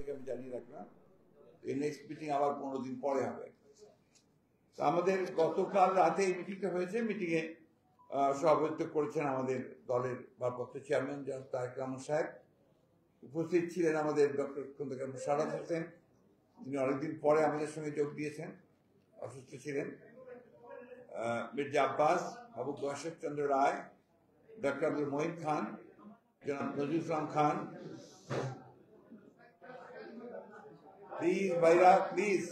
আপনাদেরকে আমি জানিয়ে রাখলাম। এই নেক্সট মিটিং আবার 15 দিন পরে হবে। তো আমাদের গতকাল রাতে এই মিটিংটা হয়েছে। মিটিংয়ে সভাপতিত্ব করেছেন আমাদের দলের ভারপ্রাপ্ত চেয়ারম্যান তারেক রহমান সাহেব। উপস্থিত ছিলেন আমাদের ডক্টর খন্দকার মোশাররফ হোসেন, তিনি অনেকদিন পরে আমাদের সঙ্গে যোগ দিয়েছেন, অসুস্থ ছিলেন। মির্জা আব্বাস, আবু বশর চন্দ্র রায়, ডক্টর আব্দুল মঈন খান, জনাব নজরুল ইসলাম খান। প্লিজ ভাইরা, প্লিজ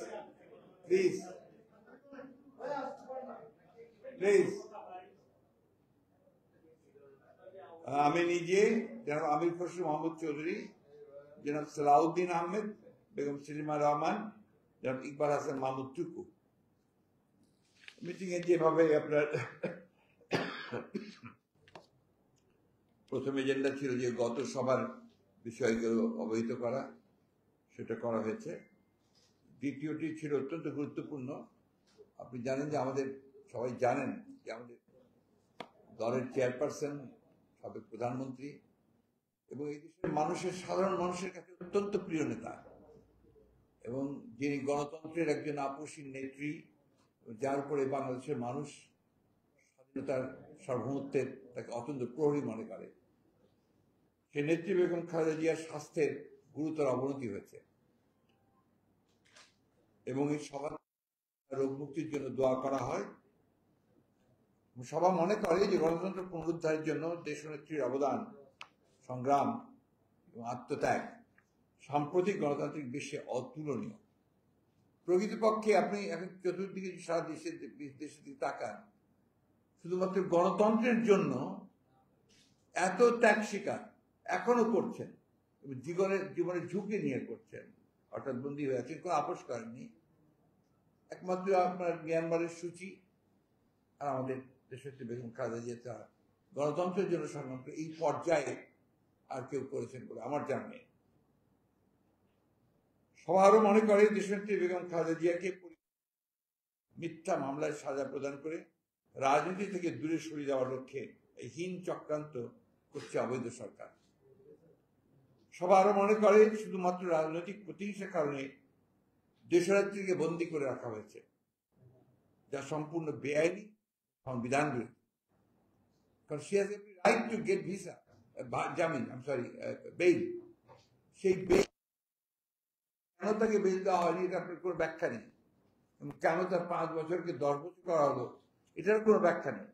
প্লিজ প্লিজ। আমি নিজে, জনাব আমির খসরু মোহাম্মদ চৌধুরী, জনাব সালাউদ্দিন আহমেদ, বেগম সেলিমা রহমান, জনাব ইকবাল হাসান মাহমুদ টুকু। মিটিং এ যেভাবে আপনার প্রথম এজেন্ডা ছিল যে গত সভার বিষয়গুলো অবহিত করা, সেটা করা হয়েছে। দ্বিতীয়টি ছিল অত্যন্ত গুরুত্বপূর্ণ। আপনি জানেন যে আমাদের, সবাই জানেন যে আমাদের দলের চেয়ারপারসন, সাবেক প্রধানমন্ত্রী এবং এই দেশের মানুষের, সাধারণ মানুষের কাছে অত্যন্ত প্রিয় নেতা, এবং যিনি গণতন্ত্রের একজন আপসীন নেত্রী, যার উপরে বাংলাদেশের মানুষ স্বাধীনতার সার্বভৌমত্বের তাকে অত্যন্ত প্রহরী মনে করে। সে নেত্রী বেগম খালেদা জিয়ার স্বাস্থ্যের গুরুতর অবনতি হয়েছে এবং এই সভা রোগ মুক্তির জন্য দোয়া করা হয়। সভা মনে করে যে গণতন্ত্র পুনরুদ্ধারের জন্য দেশনেত্রীর অবদান, সংগ্রাম এবং আত্মত্যাগ সাম্প্রতিক গণতান্ত্রিক বিশ্বে অতুলনীয়। প্রকৃতপক্ষে আপনি এখন চতুর্দিকে সারা দেশের দিকে তাকান, শুধুমাত্র গণতন্ত্রের জন্য এত ত্যাগ স্বীকার এখনো করছেন, জীবনের ঝুঁকি নিয়ে করছেন, অর্থাৎ বন্দী হয়ে আছেন, কোনো আপোষ করেননি। একমাত্র আপনার মিয়ানমারের সূচি আর আমাদের দেশের বেগম খালেদা জিয়া গণতন্ত্রের জন্য সংগ্রাম করে এই পর্যায়ে আর কেউ করেছেন বলে আমার জানা নেই। সবাই আরো মনে করে দেশনেত্রী বেগম খালেদা জিয়াকে মিথ্যা মামলায় সাজা প্রদান করে রাজনীতি থেকে দূরে সরিয়ে দেওয়ার লক্ষ্যে এই হীন চক্রান্ত করছে অবৈধ সরকার। সবাই আরো মনে করে শুধুমাত্র রাজনৈতিক প্রতিহিংসার কারণে দেশনেত্রীকে বন্দী করে রাখা হয়েছে, যা সম্পূর্ণ বেআইনি, সংবিধান বিরোধী। কারণ she has every right to get visa, জামিন, বেইল। সেই বেইল কেন তাকে বেইল দেওয়া হয়নি এটা আপনার কোনো ব্যাখ্যা নেই। কেন তার 5 বছরকে 10 বছর করা হলো এটার কোনো ব্যাখ্যা নেই।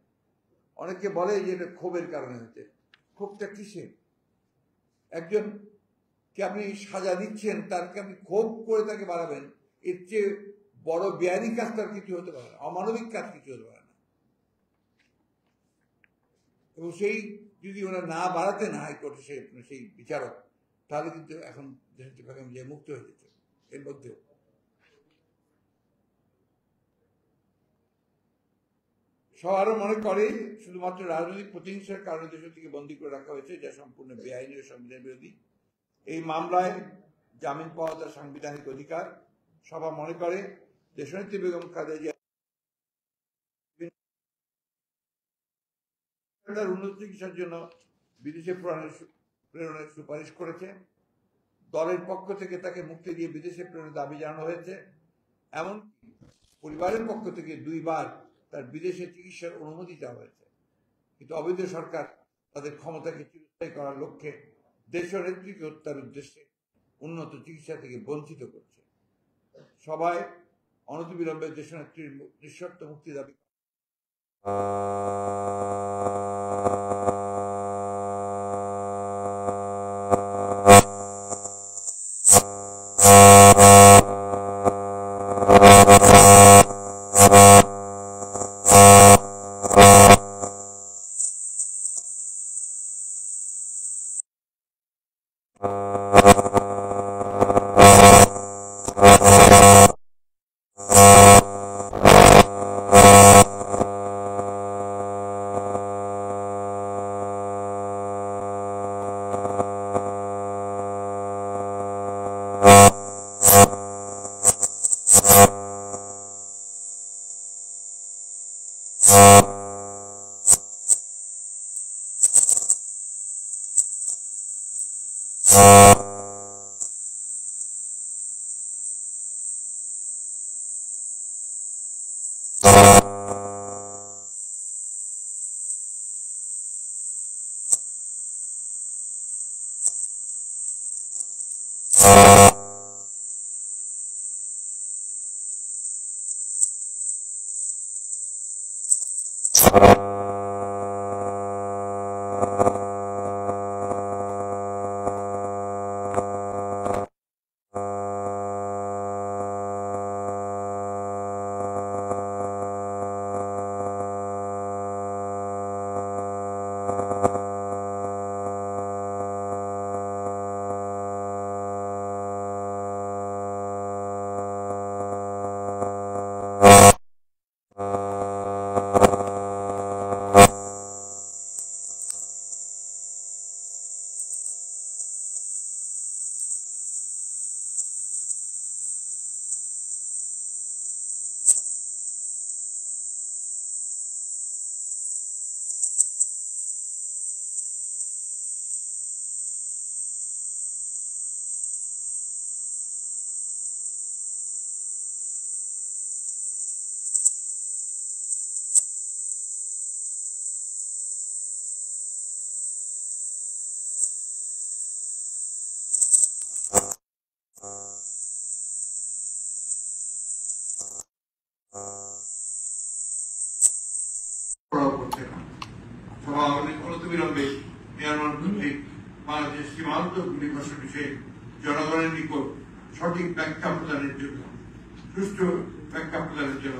অনেকে বলে যে এটা ক্ষোভের কারণে হয়েছে। ক্ষোভটা কিসের? একজন কে আপনি সাজা দিচ্ছেন, তারকে আপনি ক্ষোভ করে তাকে বাড়াবেন, এর চেয়ে বড় বেআইনি কাজ তার কিছু হতে পারে না, অমানবিক কাজ কিছু হতে পারে না। এবং সেই যদি ওরা না বাড়াতেন হাইকোর্টে সেই বিচারক, তাহলে কিন্তু এখন যে মুক্ত হয়ে যেত। এর মধ্যেও সব আরো মনে করে শুধুমাত্র রাজনৈতিক প্রতিহিংসার কারণে দেশ থেকে বন্দী করে রাখা হয়েছে, যা সম্পূর্ণ বেআইনি ও সংবিধান বিরোধী। এই মামলায় জামিন পাওয়া তার সাংবিধানিক অধিকার। সভা মনে করে দেশনেত্রী বেগম খালেদা জিয়া উন্নত চিকিৎসার জন্য বিদেশে প্রেরণের সুপারিশ করেছে। দলের পক্ষ থেকে তাকে মুক্তি দিয়ে বিদেশে প্রেরণের দাবি জানানো হয়েছে। এমনকি পরিবারের পক্ষ থেকে 2 বার তার বিদেশে চিকিৎসার অনুমতি চাওয়া হয়েছে। কিন্তু অবৈধ সরকার তাদের ক্ষমতাকে চিরস্থায়ী করার লক্ষ্যে দেশনেত্রীকে হত্যার উদ্দেশ্যে উন্নত চিকিৎসা থেকে বঞ্চিত করছে। সবাই অনতিবিলম্বে দেশনেত্রীর নিঃশর্ত মুক্তি দাবি অনতিবিলম্বে মিয়ানমার কর্তৃক বাংলাদেশ সীমান্ত গুলিবর্ষণ বিষয়ে জনগণের নিকট সঠিক ব্যাখ্যা প্রদানের জন্য সুষ্ঠু ব্যাখ্যা প্রদানের জন্য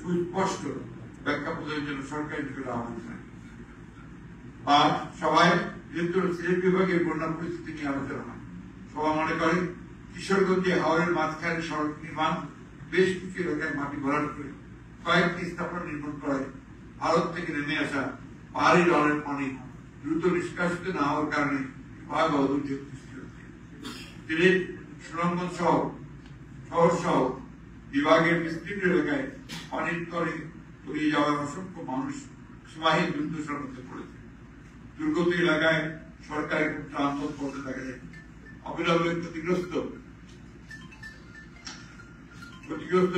সুস্পষ্ট ব্যাখ্যা প্রদানের জন্য সরকারের নিকট আহ্বান জানাই। আর সবাই যেহেতু সিলেট বিভাগের বন্যা পরিস্থিতি নিয়ে আলোচনা হয়, সবাই মনে করে কিশোরগঞ্জে হাওরের মাঝখানে সড়ক নির্মাণ, বেশ কিছু এলাকায় মাটি ভরাট করে কয়েকটি স্থাপনা নির্মাণ করায় ভারত থেকে নেমে আসা পাহাড়ি জলের পানি দ্রুত নিষ্কাশিত না হওয়ার কারণে ভয়াবহ দুর্যোগ সৃষ্টি হচ্ছে। সিলেট, সুনামগঞ্জ শহর সহ বিভাগের বিস্তীর্ণ এলাকায় পানির তরে তলিয়ে যাওয়ার অসংখ্য মানুষ সীমাহীন দুর্দশার মধ্যে পড়েছে। দুর্গত এলাকায় সরকারের ত্রাণ করতে দেখা যায়। অবিলম্বে ক্ষতিগ্রস্ত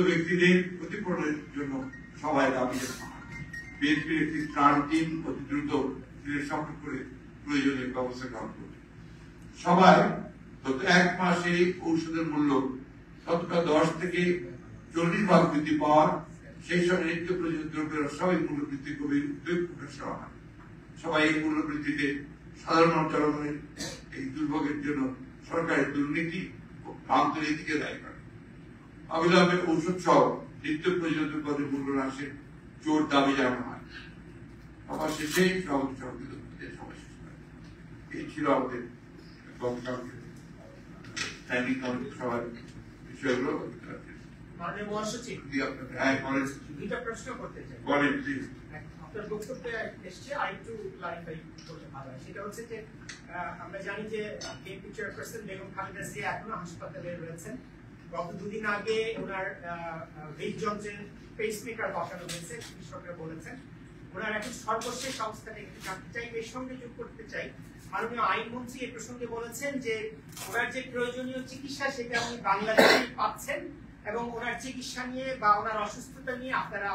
ব্যক্তিদের ক্ষতিপূরণের জন্য সবাই দাবি জানানো হয়। বিএনপির একটি ত্রাণ টিম অতি দ্রুত সংগ্রহ করে প্রয়োজনীয় ব্যবস্থা গ্রহণ করবে। সবাই গত এক মাসে ঔষধের মূল্য শতকরা 10 থেকে 40% বৃদ্ধি পাওয়ার, সেই সঙ্গে নিত্য প্রয়োজনীয় দ্রব্যের অস্বাভাবিক মূল্য বৃদ্ধি গভীর উদ্বেগ প্রকাশ করা হয়। সবাই এই মূল্য বৃদ্ধিতে সাধারণ জনগণের এই দুর্ভোগের জন্য সরকারের দুর্নীতি ও ভ্রান্ত নীতিকে দায়ী করে। অবিলম্বে ঔষধ সহ নিত্য প্রয়োজনীয় দ্রব্যের মূল্য হ্রাসের জোর দাবি জানানো হয়। সবার শেষে সভাপতি সবাই শেষ করে এই ছিল আমাদের গতকালকে স্ট্যান্ডিং কমিটি সভার বিষয়গুলো। মাননীয় মহাসচিব, দুইটা প্রশ্ন করতে চাই। বলেন প্লিজ। আপনার বক্তব্যে এসছে আরেকটু ক্লারিফাই করতে ভালো হয়। সেটা হচ্ছে যে আমরা জানি যে বিএনপি চেয়ারপারসন বেগম খালেদা জিয়া এখনো হাসপাতালে রয়েছেন। গত দুদিন আগে ওনার হৃদযন্ত্রের পেসমেকার বসানো হয়েছে, চিকিৎসকরা বলেছেন। ওনার এখন সর্বশেষ অবস্থাটা একটু জানতে চাই, এর সঙ্গে যোগ করতে চাই। মাননীয় আইনমন্ত্রী এ প্রসঙ্গে বলেছেন যে ওনার যে প্রয়োজনীয় চিকিৎসা সেটা উনি বাংলাদেশেই পাচ্ছেন এবং ওনার চিকিৎসা নিয়ে বা ওনার অসুস্থতা নিয়ে আপনারা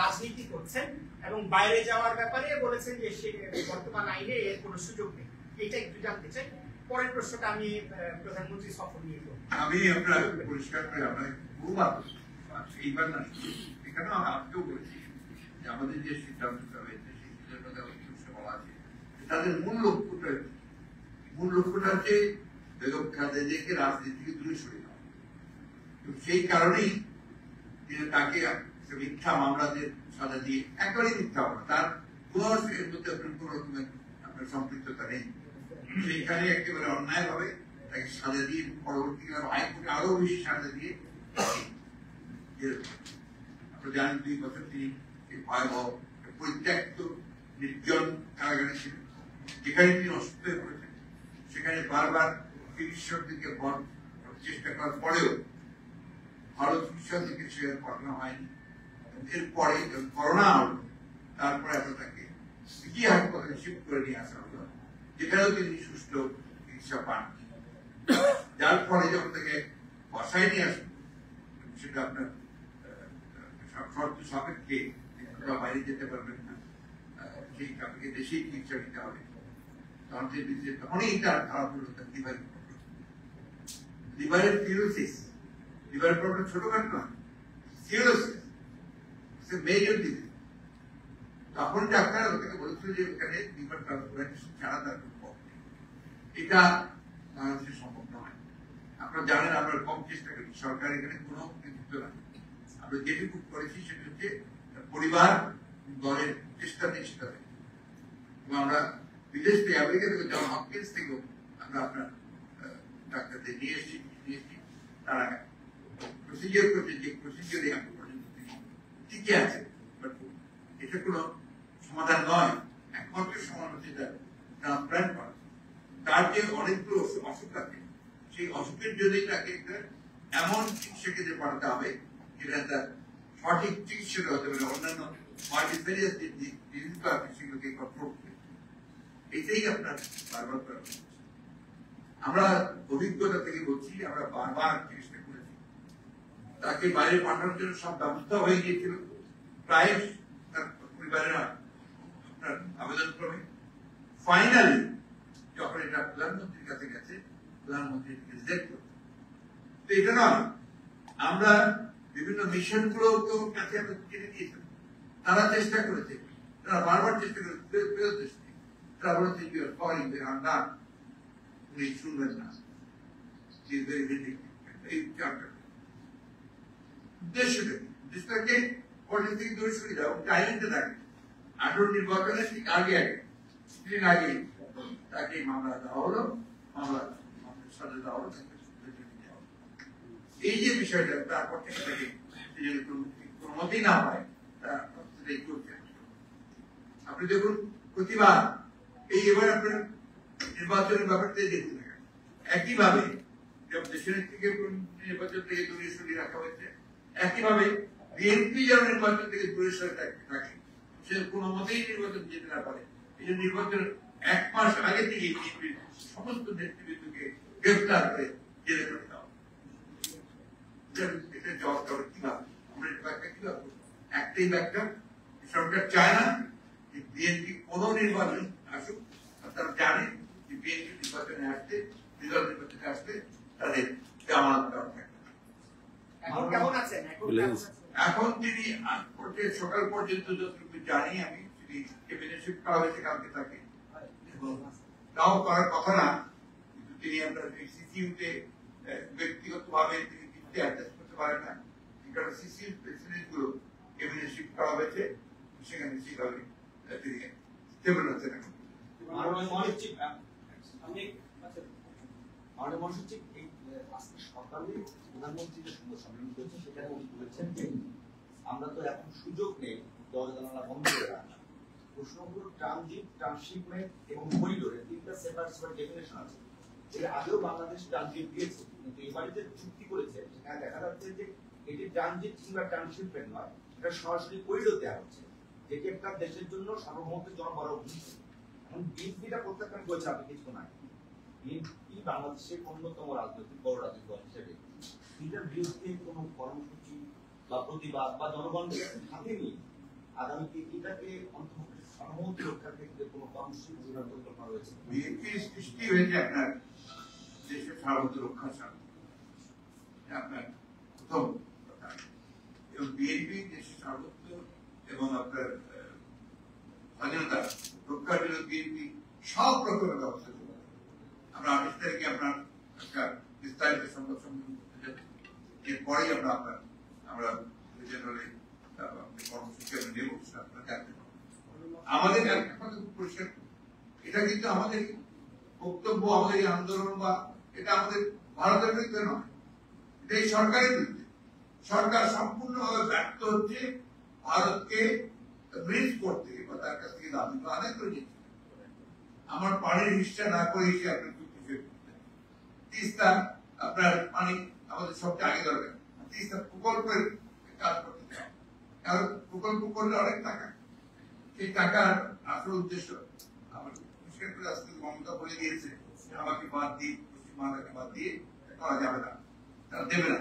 রাজনীতি করছেন এবং বাইরে যাওয়ার ব্যাপারে বলেছেন যে সে বর্তমান আইনে এর কোনো সুযোগ নেই। এটা একটু জানতে চাই। পরের প্রশ্নটা আমি প্রধানমন্ত্রী সফর নিয়ে করব। আমি আপনার পরিষ্কার করে আপনার বহুবার এইবার না এখানে আজকেও বলেছি যে আমাদের যে সিদ্ধান্তটা হয়েছে সেই সিদ্ধান্তটা বলা আছে তাদের মূল লক্ষ্যটা হচ্ছে বেগম খালেদা জিয়াকে রাজনীতি থেকে দূরে সরে যাওয়া। সেই কারণেই তাকে মিথ্যা মামলাদের সাজা দিয়ে একেবারেই মিথ্যা মামলা, তার কোন এর মধ্যে কোন রকমের আপনার সম্পৃক্ততা নেই, সেইখানে একেবারে অন্যায় ভাবে তাকে সাজা দিয়ে পরবর্তীকালে হাইকোর্টে আরো বেশি সাজা দিয়ে আপনারা জানেন 2 বছর তিনি ভয়াবহ পরিত্যক্ত নির্জন কারাগারে ছিলেন, যেখানে তিনি অসুস্থ হয়ে পড়েছেন। সেখানে বারবার চিকিৎসকদেরকে চেষ্টা করার পরেও ভালো চিকিৎসা থেকে সে পাঠানো হয়নি। এরপরে করোনা হলো, তারপরে আমরা তাকে কি হাসপাতালে শিফট করে নিয়ে আসা হলো, যেখানেও তিনি সুষ্ঠু চিকিৎসা পান। যার ফলে যখন তাকে বসায় নিয়ে আসেন, সেটা আপনার অথবা বাইরে যেতে পারবেন না, সেই আপনাকে দেশেই চিকিৎসা নিতে হবে। তখনই এটা খারাপ হলো তার লিভারের সিরোসিস। লিভারের প্রবলেম ছোটখাটো না, সিরোসিস মেজর ডিজিজ। তখন ডাক্তার ওটাকে বলেছিল যে এখানে লিভার ট্রান্সপ্লান্টেশন ছাড়া তার এটা বাংলাদেশে সম্ভব নয়। আপনারা জানেন আমরা কম চেষ্টা করি, সরকার এখানে কোনো কৃতিত্ব না। আমরা যেটুকু করেছি সেটা হচ্ছে পরিবার দলের চেষ্টা নিয়ে সেটা এবং আমরা বিদেশ থেকে আমেরিকা থেকে জন হপকিন্স থেকেও আমরা আপনার ডাক্তারদের নিয়ে এসেছি। তারা প্রসিডিওর করছে, যে প্রসিডিওরে এখন পর্যন্ত ঠিকই আছে, এটা কোনো সমাধান নয়। একমাত্র সমাধান হচ্ছে ট্রান্সপ্লান্ট করা। তার যে অনেকগুলো অসুখ থাকে, সেই অসুখের জন্যই তাকে একটা এমন চিকিৎসা কেন্দ্রে পাঠাতে হবে যেটা তার সঠিক চিকিৎসা হতে পারে, অন্যান্য মাল্টিফেরিয়াস ডিজিজগুলো আছে সেগুলোকে কন্ট্রোল করে। এটাই আপনার বারবার করা হচ্ছে। আমরা অভিজ্ঞতা থেকে বলছি, আমরা বারবার চেষ্টা করেছি, তাকে বাইরে পাঠানোর জন্য সব ব্যবস্থা হয়ে গিয়েছিল প্রায় তার পরিবারের আপনার আবেদন ক্রমে। ফাইনালি যখন এটা প্রধানমন্ত্রীর কাছে গেছে, প্রধানমন্ত্রী রিজেক্ট করতে। তো এটা নয়, আমরা বিভিন্ন মিশন গুলো কাছে আমরা চিনে দিয়েছিলাম, তারা চেষ্টা করেছে, তারা বারবার চেষ্টা করেছে, তারা বলেছে উনি শুনবেন না। এই উদ্দেশ্যটাকে পলিটিক্স থেকে দূরে সরিয়ে দেওয়া, টাইমিংটা থাকে 18 নির্বাচনের ঠিক আগে তাকে মামলা দেওয়া হলো, মামলার সাজা দেওয়া হলো। এই যে বিষয়টা, তারপর থেকে তাকে কোনো মতেই না হয় আপনি দেখুন প্রতিবার এই এবার আপনার নির্বাচনের ব্যাপারটা দেখতে থাকেন। একইভাবে দেশের থেকে নির্বাচন থেকে দূরে সরিয়ে রাখা হয়েছে, একইভাবে বিএনপি যেন নির্বাচন থেকে দূরে সরে থাকে, সে কোনো মতেই নির্বাচন যেতে না পারে। এই জন্য নির্বাচনের 1 মাস আগে থেকে বিএনপির সমস্ত নেতৃবৃন্দকে গ্রেফতার করে জেলে করে দেওয়া। এটা জবাব দেওয়ার কিভাবে, আমরা এটা ব্যাখ্যা কিভাবে করবো? একটাই ব্যাখ্যা, সরকার চায় না যে বিএনপি কোন নির্বাচন আসুক। তারা জানে যে বিএনপি নির্বাচনে আসতে, বিরোধী নির্বাচনে আসতে তাদের জামানত দেওয়া থাকবে। এখন তিনি সকাল পর্যন্ত যতটুকু জানি আমি, তিনি ক্যাবিনেট শিফট করা হয়েছে কালকে তাকে, তাও করার কথা না, কিন্তু তিনি আপনার সিসিইউতে ব্যক্তিগত ভাবে তিনি দিতে অ্যাডজাস্ট করতে পারেন না, কারণ সিসিইউ প্রেসিডেন্ট গুলো ক্যাবিনেট শিফট করা হয়েছে, সেখানে সেভাবে তিনি স্টেবল আছেন। এখন সকালে প্রধানমন্ত্রী যে সুন্দর সম্মেলন করেছেন সেখানে উনি বলেছেন যে আমরা তো এখন সুযোগ নেই দরজা জানালা বন্ধ করে রাখা। প্রশ্নগুলো ট্রানজিট, ট্রান্সশিপমেন্ট এবং করিডোরে 3টা সেপারেট ডেফিনেশন আছে। এর আগেও বাংলাদেশ ট্রানজিট দিয়েছে, কিন্তু এবারে যে চুক্তি করেছে সেখানে দেখা যাচ্ছে যে এটি ট্রানজিট কিংবা ট্রান্সশিপমেন্ট নয়, এটা সরাসরি করিডোর দেওয়া হচ্ছে, যেটি একটা দেশের জন্য সার্বভৌমত্ব জনবড় হুমকি। এখন বিএনপিটা প্রত্যাখ্যান করেছে আপনি কিছু নাই। বিএনপি বাংলাদেশের অন্যতম রাজনৈতিক বড় রাজনৈতিক দল হিসেবে এটার বিরুদ্ধে কোনো কর্মসূচি বা প্রতিবাদ বা জনগণকে হাতে নিয়ে আগামীতে এটাকে অন্তর্ভুক্ত সার্বভৌমত্ব রক্ষার ক্ষেত্রে কোনো কর্মসূচি গ্রহণের পরিকল্পনা রয়েছে? বিএনপি সৃষ্টি হয়েছে আপনার দেশের সার্বভৌমত্ব রক্ষার জন্য, আপনার প্রথম কথা। এবং বিএনপি দেশের সার্বভৌমত্ব এবং আপনার স্বাধীনতা রক্ষার জন্য বিএনপি সব রকমের ব্যবস্থা করবে। আমরা 28 তারিখে আপনার একটা বিস্তারিত সংবাদ সম্মেলন করতে যাচ্ছি, এরপরেই আমরা জেনারেলি কর্মসূচি আমরা নেব, আপনারা জানতে পারবেন। আমাদের একটা কথা খুব পরিষ্কার, এটা কিন্তু আমাদের বক্তব্য, আমাদের এই আন্দোলন বা এটা আমাদের ভারতের বিরুদ্ধে নয়, এটা এই সরকারের বিরুদ্ধে। সরকার সম্পূর্ণভাবে ব্যর্থ হচ্ছে ভারতকে ব্রিজ করতে বা তার কাছ থেকে দাবি আদায় করে নিচ্ছে। আমার পানির হিসা না করে এসে আপনার তিস্তা আপনার পানি আমাদের সবচেয়ে আগে দরকার। তিস্তা প্রকল্পের কাজ করতে চাই, কারণ প্রকল্প করলে অনেক টাকা, সেই টাকার আসল উদ্দেশ্য আমার পরিষ্কার করে আজকে মমতা বলে দিয়েছে আমাকে বাদ দিয়ে, পশ্চিমবাংলাকে বাদ দিয়ে করা যাবে না, তারা দেবে না।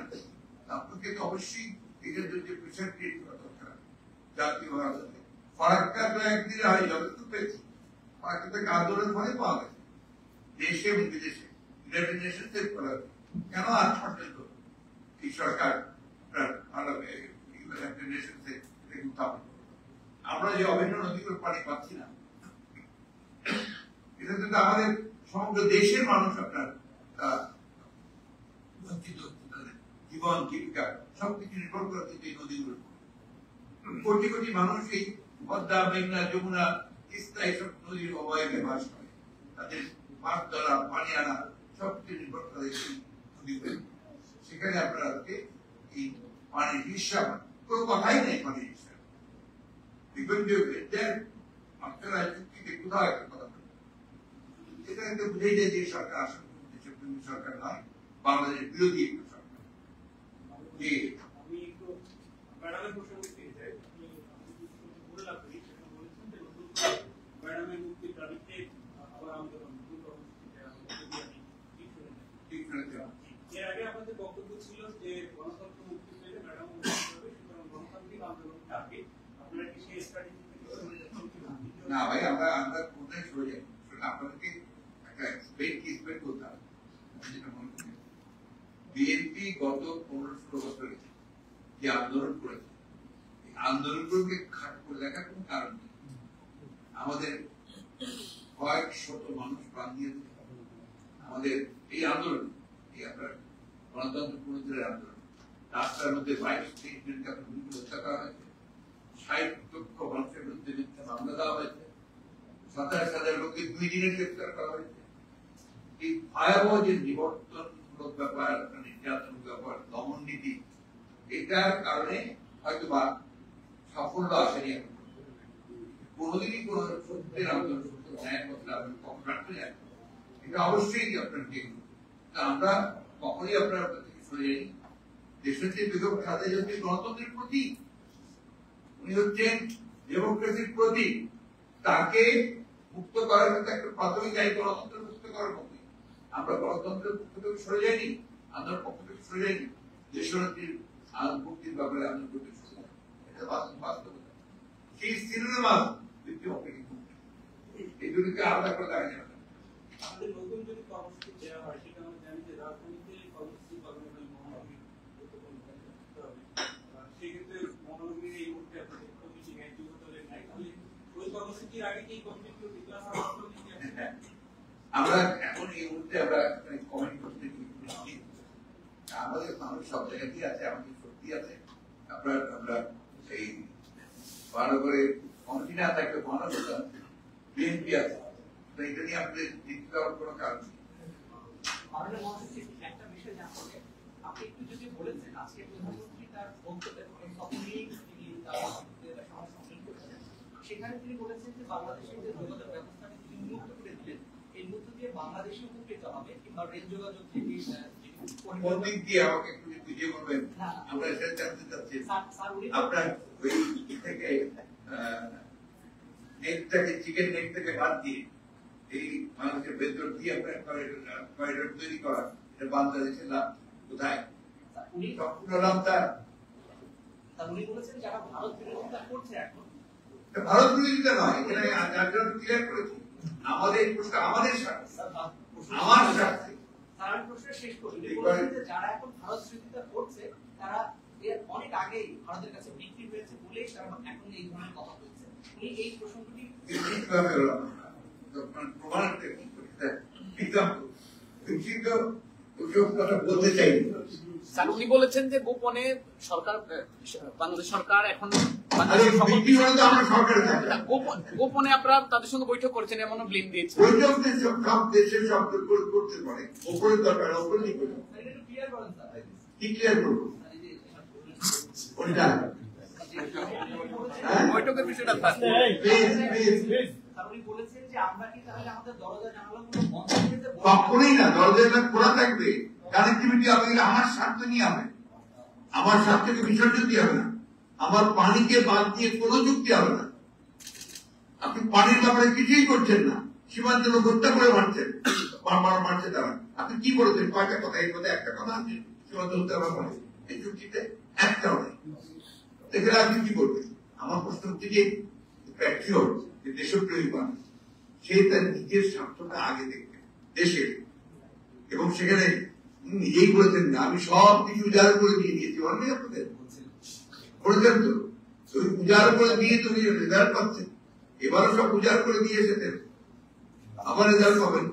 আপনাকে তো অবশ্যই এটার জন্য প্রেশার ক্রিয়েট করা দরকার। জাতীয় রাজনীতি ফারাক্কা তো একদিনে হয় যথেষ্ট পেয়েছি। ফারাক্কা থেকে আন্দোলনের ফলে পাওয়া গেছে দেশে এবং বিদেশে ইউনাইটেড নেশন থেকে করা হয়েছে। কেন আজ পর্যন্ত এই সরকার ইউনাইটেড নেশন থেকে উত্থাপন করবে? আমরা যে অভিন্ন নদীগুলোর পানি পাচ্ছি না, এটা কিন্তু আমাদের সমগ্র দেশের মানুষ আপনার বঞ্চিত হচ্ছে, তাদের জীবন জীবিকা সবকিছু নির্ভর করে কিন্তু এই নদীগুলোর উপর। কোটি কোটি মানুষ এই পদ্মা, মেঘনা, যমুনা, তিস্তা এইসব নদীর অবয়বে বাস করে। তাদের মাছ ধরা, পানি আনা সবকিছু নির্ভর করে এই নদীগুলো। সেখানে আপনারা আজকে এই পানির হিসাব কোনো কথাই নেই। পানির হিসাব আপনারা চুক্তিতে কোথাও একটা কথা বলেন, এটা কিন্তু বুঝেই যায় যে সরকার আসলে সরকার নয়, বাংলাদেশের বিরোধী একটা সরকার। আমি একটু ম্যাডামের প্রসঙ্গে ফিরে যাই। আপনি বললাম ম্যাডামের মুক্তির দাবিতে আবার আন্দোলন এর আগে আমাদের বক্তব্য ছিল যে গণতন্ত্র মুক্তি পেলে ম্যাডাম মুক্তি হবে, সুতরাং গণতান্ত্রিক আন্দোলন থাকবে। আপনারা কি সেই স্ট্র্যাটেজি না ভাই, আমরা কোথায় সরে যাই? আপনাদেরকে একটা এক্সপেক্ট করতে হবে। বিএনপি গত 15-16 বছরে যে আন্দোলন করেছে, এই আন্দোলনগুলোকে খাট করে দেখার কোন কারণ নেই। আমাদের কয়েক শত মানুষ প্রাণ দিয়েছে আমাদের এই আন্দোলন, এই আপনার গণতন্ত্র পুনরুদ্ধারের আন্দোলন। রাস্তার মধ্যে 22-23 জনকে আপনার হত্যা করা হয়েছে, 60 লক্ষ মানুষের বিরুদ্ধে মিথ্যা মামলা দেওয়া হয়েছে, 27,000 লোককে 2 দিনে গ্রেফতার করা হয়েছে। এই ভয়াবহ যে নিবর্তনমূলক ব্যাপার, নির্যাতন ব্যাপার, দমন নীতি, এটার কারণে হয়তো বা সাফল্য আসেনি। কোনোদিনই কোন সত্যের আন্দোলন, ন্যায়ের মধ্যে আন্দোলন কখন রাখতে যায়, এটা অবশ্যই আপনার ঠিক। আমরা কখনই আপনার থেকে সরে যাইনি। দেশনেত্রী বেগম খালেদা জিয়া হচ্ছে গণতন্ত্রের প্রতীক, উনি হচ্ছেন ডেমোক্রেসির প্রতীক। তাকে মুক্ত করার মতো একটা প্রাথমিক আইন গণতন্ত্র মুক্ত করার মতো। আমরা গণতন্ত্রের পক্ষ থেকে সরে যাইনি, আন্দোলন পক্ষ থেকে সরে যাইনি, দেশনেত্রীর মুক্তির ব্যাপারে আন্দোলন করতে সরে যাই। এটা বাস্তবতা। সেই সিনেমা এই দুটিকে আলাদা করে দেখা যায় না। আমাদের নতুন যদি কর্মসূচি দেওয়া হয়, সেটা আমরা জানি যে রাজধানীতে কর্মসূচি পালন এবং মহানগরী সেক্ষেত্রে মহানগরীর এই মুহূর্তে আপনাদের কমিটি নেই, যুবদলের নাই, তাহলে ওই কর্মসূচির আগে কি কমিটি বিকাশ আমরা এখন এই মুহূর্তে আমরা কমেন্ট করতে আমাদের মানুষ সব জায়গাতেই আছে, আমাদের শক্তি আছে। আপনার আমরা এই মহানগরে কমিটি না থাকলে মহানগর বিএনপি আছে, তো এটা নিয়ে আপনাদের চিন্তা করার কোনো কারণ নেই। একটা বিষয় জানতে হবে, আপনি একটু যদি বলেছেন আজকে প্রধানমন্ত্রী তার বক্তব্যে সেখানে তিনি বলেছেন যে বাংলাদেশের যে যোগাযোগ ব্যবস্থাকে তিনি উন্মুক্ত করে দিলেন, এর মধ্য দিয়ে বাংলাদেশে উপকৃত হবে, কিংবা রেল যোগাযোগ থেকে কোন দিক দিয়ে আমাকে একটু বুঝিয়ে বলবেন, আমরা সেটা জানতে চাচ্ছি। আপনার ওই থেকে নেটটাকে, চিকেন নেট থেকে বাদ দিয়ে এই বাংলাদেশের ভেতর দিয়ে আপনার করিডোর তৈরি করা, এটা বাংলাদেশের লাভ কোথায়? সম্পূর্ণ লাভ তার। উনি বলেছেন যারা ভারত বিরোধিতা করছে এখন, ভারত বিরোধিতা নয়, এখানে ক্লিয়ার করেছি আমাদের প্রশ্ন, আমাদের স্বার্থে, আমার স্বার্থে। তার প্রশ্ন শেষ করি, বলেছেন যে যারা এখন ভারত বিরোধিতা করছে তারা এর অনেক আগেই ভারতের কাছে বিক্রি হয়েছে বলেই তারা এখন এই ধরনের কথা বলছে। উনি এই প্রসঙ্গটি কিভাবে হলো প্রমাণটা কি করতে এক্সাম্পল বিচিত্র কথা বলতে চাই। স্যার উনি বলেছেন যে গোপনে সরকার, বাংলাদেশ সরকার এখন গোপনে আপনারা তাদের সঙ্গে বৈঠক করেছেন এমনও ব্লেম দিয়েছে। বৈঠক সব দেশের শব্দ করতে পারে, ওপরের দরকার ওপর কি করবে, ক্লিয়ার করেন স্যার, কি ক্লিয়ার করবো ওইটা বৈঠকের বিষয়টা স্যার উনি বলেছেন যে আমরা কি তাহলে আমাদের দরজা জানালাগুলো বন্ধ করে দেব? কখনোই না, দরজা খোলা থাকবে। কানেক্টিভিটি আমাদের আমার স্বার্থ নিয়ে হবে, আমার স্বার্থকে বিসর্জন দিয়ে হবে না, আমার পানিকে বাদ দিয়ে কোনো যুক্তি হবে না। আপনি পানির ব্যাপারে কিছুই করছেন না, সীমান্ত লোক হত্যা করে মারছেন, মারছে তারা। আপনি কি বলেছেন? কয়টা কথা, এর মধ্যে একটা কথা আছে সীমান্ত হত্যা ব্যাপারে এই চুক্তিতে একটাও নেই। এখানে আপনি কি করবেন? আমার প্রশ্ন হচ্ছে যে প্যাট্রিয়ট, যে দেশপ্রেমী মানুষ, সে তার নিজের স্বার্থটা আগে দেখবে দেশের, এবং সেখানে নিজেই বলেছেন না আমি সব কিছু উজাড় করে দিয়ে দিয়েছি, অনেক আপনাদের করেছেন তো, ওই উজাড় করে দিয়ে তো রেজাল্ট পাচ্ছেন, এবারও সব উজাড় করে দিয়ে এসেছেন, আবার রেজাল্ট পাবেন।